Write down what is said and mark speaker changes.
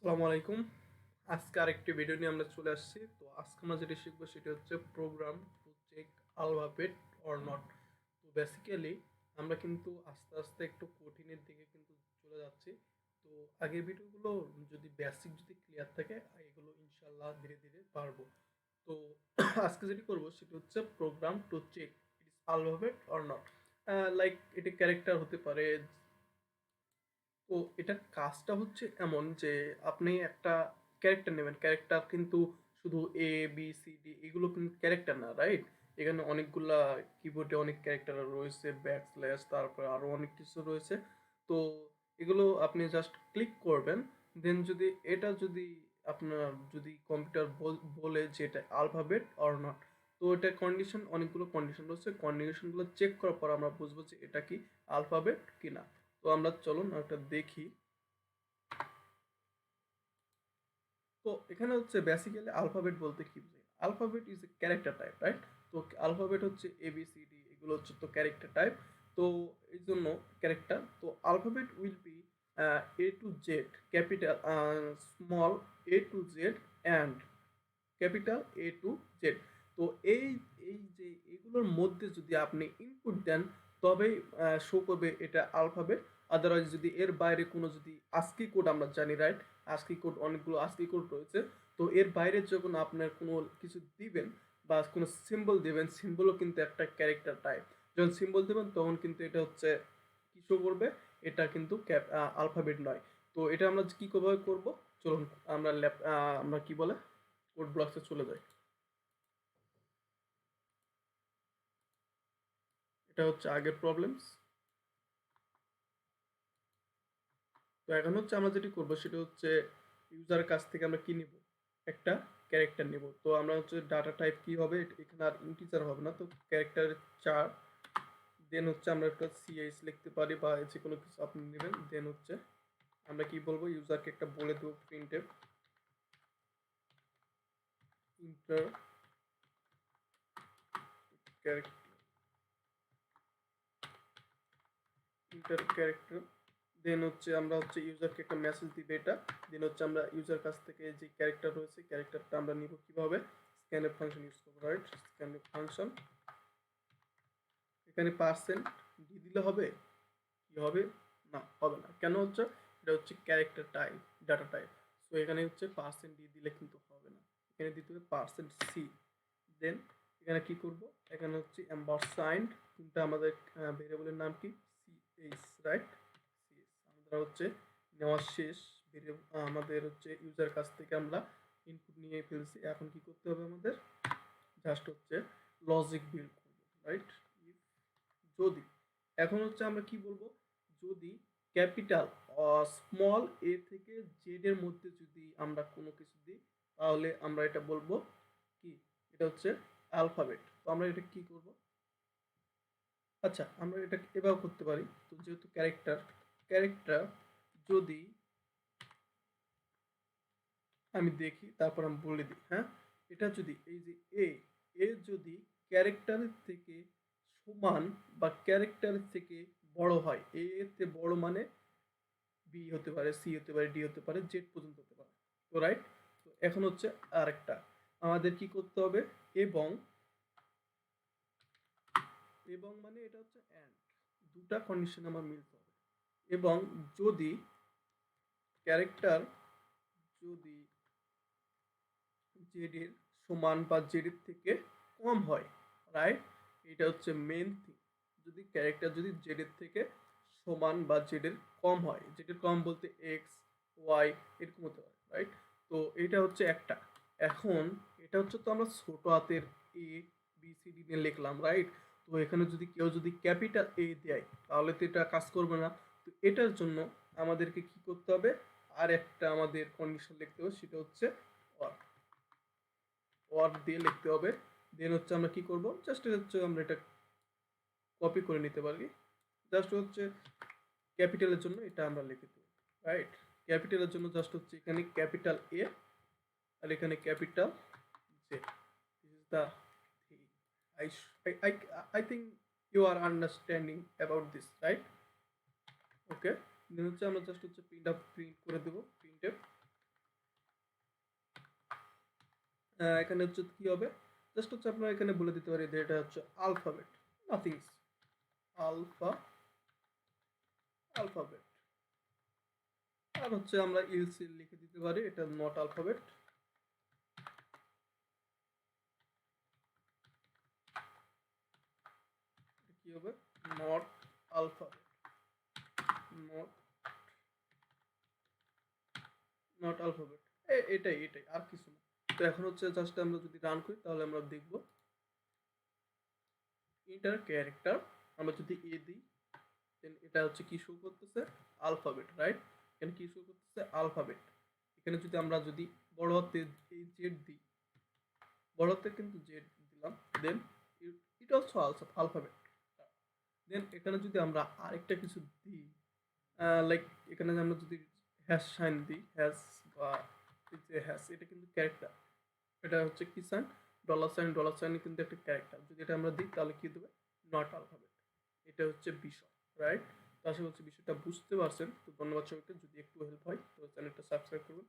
Speaker 1: আসসালামু আলাইকুম। আজকে আরেকটি ভিডিও নিয়ে আমরা চলে আসছি। তো আজকে আমরা যেটি শিখবো সেটি হচ্ছে program to check alphabet or not. তো বেসিক্যালি আমরা কিন্তু আস্তে আস্তে একটু কঠিনের দিকে কিন্তু চলে যাচ্ছি। তো আগের ভিডিওগুলো যদি বেসিক যদি ক্লিয়ার থাকে এগুলো ইনশাল্লাহ ধীরে ধীরে পারবো। তো আজকে যেটি করবো সেটি হচ্ছে program to check it is alphabet or not. Like এটি ক্যারেক্টার হতে পারে। তো এটার কাজটা হচ্ছে এমন যে আপনি একটা ক্যারেক্টার নেবেন। ক্যারেক্টার কিন্তু শুধু এ বি সি ডি এগুলো কিন্তু ক্যারেক্টার না, রাইট? এখানে অনেকগুলা কিবোর্ডে অনেক ক্যারেক্টার রয়েছে, ব্যাকস্ল্যাশ, তারপরে আরো অনেক কিছু রয়েছে। তো এগুলো আপনি জাস্ট ক্লিক করবেন। দেন যদি এটা যদি আপনার যদি কম্পিউটার বলে যে এটা আলফাবেট অর নট, তো এটা কন্ডিশন, অনেকগুলো কন্ডিশন রয়েছে। কন্ডিশনগুলো চেক করার পর আমরা বুঝবো যে এটা কি আলফাবেট কিনা। তো আমরা চলুন একটা দেখি। তো এখানে হচ্ছে বেসিক্যালি আলফাবেট বলতে কি বোঝায়? Alphabet is a character type, right? তো আলফাবেট হচ্ছে এ বি সি ডি, এগুলো হচ্ছে তো ক্যারেক্টার টাইপ। তো এই জন্য ক্যারেক্টার, তো alphabet will be A to Z, capital, small A to Z and capital A to Z. তো এই এই যে এগুলোর মধ্যে যদি আপনি ইনপুট দেন তবেই শো করবে এটা আলফাবেট। আদারওয়াইজ যদি এর বাইরে কোনো যদি আস্কি কোড, আমরা জানি রাইট, আস্কি কোড, অনেকগুলো আস্কি কোড রয়েছে। তো এর বাইরে যখন আপনার কোনো কিছু দিবেন বা কোনো সিম্বল দিবেন, সিম্বলও কিন্তু একটা ক্যারেক্টার টাইপ। যখন সিম্বল দেবেন তখন কিন্তু এটা হচ্ছে কি শো করবে, এটা কিন্তু আলফাবেট নয়। তো এটা আমরা কি কিভাবে করব, চলুন আমরা আমরা কি বলে কোড ব্লকসে চলে যাই। এটা হচ্ছে আগের প্রবলেমস। তো এখন হচ্ছে আমরা যেটি করব সেটা হচ্ছে ইউজারের কাছ থেকে আমরা কি নিব, একটা ক্যারেক্টার নিব। তো আমরা হচ্ছে ডাটা টাইপ কি হবে, এখানে আর ইন্টিজার হবে না, তো ক্যারেক্টারের 4। দেন হচ্ছে আমরা একটা সিএস লিখতে পারি বা যে কোনো কিছু আপনি নেবেন। দেন হচ্ছে আমরা কি বলবো, ইউজারকে একটা বলে দেবো printf enter character, enter character. Then হচ্ছে আমরা হচ্ছে ইউজারকে একটা মেসেজ দিবে এটা। দেন হচ্ছে আমরা ইউজার কাছ থেকে যে ক্যারেক্টার রয়েছে ক্যারেক্টারটা আমরা নিব কিভাবে, স্ক্যানএফ ফাংশন ইউজ করবো, রাইট? স্ক্যানএফ ফাংশন, এখানে পার্সেন্ট দিয়ে দিলে হবে, কি হবে, না হবে না, কেন হচ্ছে এটা হচ্ছে character type, data type. So এখানে হচ্ছে পার্সেন্ট দিয়ে দিলে কিন্তু হবে না, এখানে দিতে হবে পার্সেন্ট সি। দেন এখানে কি করব, এখানে হচ্ছে এম্বারসাইন্ড, কোনটা আমাদের ভেরিয়েবলের নাম কি, সিএস, রাইট? সিএস আমরা হচ্ছে নেওয়া শেষ। আমাদের হচ্ছে ইউজার কাছ থেকে আমরা ইনপুট নিয়ে ফেলছি। এখন কি করতে হবে আমাদের, জাস্ট হচ্ছে লজিক বিল্ড করব, রাইট? ইফ, যদি, এখন হচ্ছে আমরা কি বলবো, যদি ক্যাপিটাল স্মল এ থেকে জেড এর মধ্যে যদি আমরা কোনো কিছু দিই তাহলে আমরা এটা বলবো কি, এটা হচ্ছে অ্যালফাবেট। তো আমরা এটা কি করব, আচ্ছা আমরা এটা এভাবে করতে পারি। তো যেহেতু ক্যারেক্টার, ক্যারেক্টার যদি আমি দেখি তারপর আমি বলে দিই, হ্যাঁ? এটা যদি এই যে এ, এ যদি ক্যারেক্টারের থেকে সমান বা ক্যারেক্টারের থেকে বড় হয়, এ এর থেকে বড় মানে বি হতে পারে, সি হতে পারে, ডি হতে পারে, জেড পর্যন্ত হতে পারে। তো রাইট, তো এখন হচ্ছে আরেকটা আমাদের কি করতে হবে, এবং, এবং মানে এটা হচ্ছে অ্যান্ড, দুটা কন্ডিশন আমার মিলতে হবে। এবং যদি ক্যারেক্টার যদি জেড এর সমান বা জেড এর থেকে কম হয়, রাইট? এটা হচ্ছে মেন থিং। যদি ক্যারেক্টার যদি জেড এর থেকে সমান বা জেড এর কম হয়, জেড এর কম বলতে এক্স ওয়াই এরকম হতে পারে, রাইট? তো এটা হচ্ছে একটা। এখন এটা হচ্ছে তো আমরা ছোট হাতের এ বি সি ডি নিয়ে লিখলাম, রাইট? তো এখানে যদি কেউ যদি ক্যাপিটাল এ দেয় তাহলে তো এটা কাজ করবে না। তো এটার জন্য আমাদেরকে কি করতে হবে, আর একটা আমাদের কন্ডিশন লিখতে হবে, সেটা হচ্ছে অর, অর দিয়ে লিখতে হবে। দেন হচ্ছে আমরা কি করব, জাস্ট হচ্ছে আমরা এটা কপি করে নিতে পারি। জাস্ট হচ্ছে ক্যাপিটালের জন্য এটা আমরা লিখে দেব, রাইট? ক্যাপিটালের জন্য জাস্ট হচ্ছে এখানে ক্যাপিটাল এ আর এখানে capital J. This is the thing. I I I think you are understanding about this, right? Okay. Then হচ্ছে আমরা জাস্ট হচ্ছে প্রিন্ট আপ প্রিন্ট করে দেবো, প্রিন্ট এফ এখানে হচ্ছে কি হবে, জাস্ট হচ্ছে আপনারা এখানে বলে দিতে পারি যে এটা হচ্ছে আলফাবেট, নাথিং আলফা আলফাবেট। আর হচ্ছে আমরা ইলসিল লিখে দিতে পারি এটা নট আলফাবেট। কি হবে, not alphabet, not not alphabet. এটাই এটাই, আর কিছু না। তো এখন হচ্ছে জাস্ট আমরা যদি রান করি তাহলে আমরা দেখব এটার ক্যারেক্টার। আমরা যদি এ দিই দেন এটা হচ্ছে কি শো করতেছে, আলফাবেট, রাইট? এখানে কি শো করতেছে, আলফাবেট। এখানে যদি আমরা যদি বড় হাতে এই জেড দিই, বড় হাতে কিন্তু জেড দিলাম, দেন ইট অলসো আলফাবেট। দেন এখানে যদি আমরা আরেকটা কিছু দিই, লাইক এখানে আমরা যদি হ্যাশ সাইন দিই, হ্যাশ বা যে হ্যাশ, এটা কিন্তু ক্যারেক্টার। এটা হচ্ছে কি সাইন, ডলার সাইন কিন্তু একটা ক্যারেক্টার। যদি এটা আমরা দিই তাহলে কি দেবে, নট আলফাবেট। এটা হচ্ছে বিষয়, রাইট? তো আশা করছি বিষয়টা বুঝতে পারছেন। তো ধন্যবাদ সবাইকে। যদি একটু হেল্প হয় তো চ্যানেলটা সাবস্ক্রাইব করবেন।